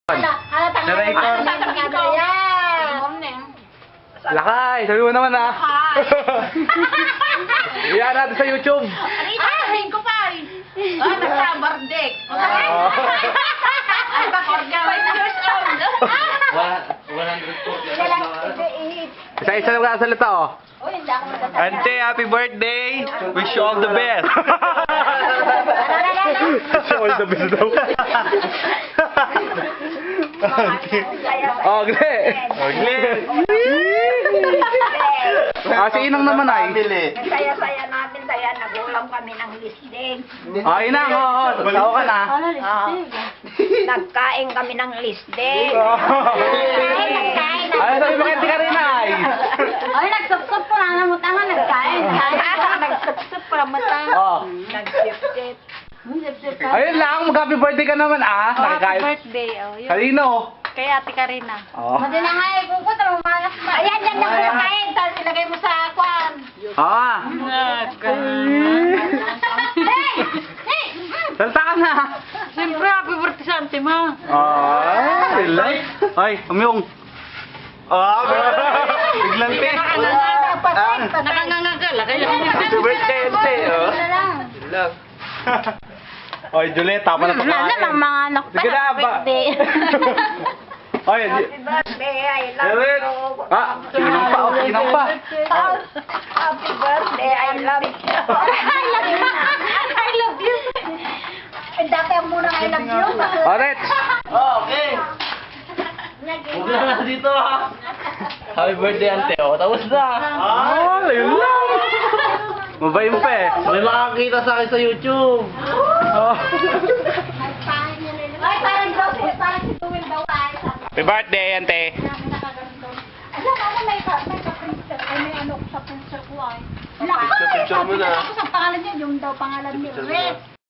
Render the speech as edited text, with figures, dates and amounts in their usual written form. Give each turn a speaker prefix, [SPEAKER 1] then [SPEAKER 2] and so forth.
[SPEAKER 1] Narrator.
[SPEAKER 2] Lakay, sabi mo naman ah. Iyan natin sa YouTube.
[SPEAKER 1] Sabihin ko pa eh. Nagsa-bardek. Ay, bakit ka 5 years old?
[SPEAKER 3] 140.
[SPEAKER 2] Isa-isa na magsasalita oh.
[SPEAKER 1] Uy, hindi ako magsasalita.
[SPEAKER 3] Ante, happy birthday! Wish you all the best!
[SPEAKER 2] Wish you all the best daw. Ogle.
[SPEAKER 3] Ogle.
[SPEAKER 2] Si Inang naman ay.
[SPEAKER 4] Saya-saya namin dahil nagulam kami ng lisding.
[SPEAKER 2] Inang, oo. Tao ka na.
[SPEAKER 4] Nagkain kami ng lisding.
[SPEAKER 2] Ay, sabi mo kaya di ka rin ay.
[SPEAKER 1] Ay, nagsupsup po na namutangan, nagkain. Nagsupsup po na namutangan.
[SPEAKER 2] Oh.
[SPEAKER 4] Nagsip-sip.
[SPEAKER 2] Ayun lang, mag-happy birthday ka naman ah. Nakikain.
[SPEAKER 1] Birthday, oh. Yun.
[SPEAKER 2] Kanino?
[SPEAKER 1] Kay Ate Karina.
[SPEAKER 2] Oh.
[SPEAKER 1] Madi na nga eh, kukuta mo malas ba? Ayan, yan na kumakain. Tapos ilagay mo sa kwan.
[SPEAKER 2] Ah.
[SPEAKER 1] Hey! Hey!
[SPEAKER 2] Salta ka na.
[SPEAKER 1] Siyempre, happy birthday sa auntie mo.
[SPEAKER 2] Ay, relax. Ay, umyong.
[SPEAKER 3] Ah, biglang te.
[SPEAKER 1] Nakangangagala kayo.
[SPEAKER 3] Happy birthday, Ante. Oh.
[SPEAKER 1] lang.
[SPEAKER 2] Oy, Juliet, tama na
[SPEAKER 1] Wala na
[SPEAKER 2] pagkain.
[SPEAKER 1] lang mga anak pa.
[SPEAKER 2] Sige na,
[SPEAKER 1] Happy
[SPEAKER 2] ba?
[SPEAKER 1] birthday.
[SPEAKER 2] Oy,
[SPEAKER 4] Happy birthday, I love
[SPEAKER 2] Juliet.
[SPEAKER 4] you.
[SPEAKER 2] Ah, sinang pa, oh, sinang pa.
[SPEAKER 4] Happy birthday, I love you.
[SPEAKER 1] I love you.
[SPEAKER 4] Dati ang muna I love you.
[SPEAKER 2] Oret.
[SPEAKER 3] Okay. Huwag na dito ha. Happy birthday, Ante. O, tapos na.
[SPEAKER 2] Ah, yun lang. Mabay mo pa eh.
[SPEAKER 3] May makakita sa akin sa YouTube.
[SPEAKER 2] Oh.
[SPEAKER 1] Ay, parang daw, parang si Tuwil daw tayo.
[SPEAKER 2] Happy birthday, Ante.
[SPEAKER 1] Alam mo, may pa-printer. Ay, may ano sa printer ko ay.
[SPEAKER 3] Sa picture mo na.
[SPEAKER 1] Tapos ang pangalan niya, yung daw pangalan ni Red.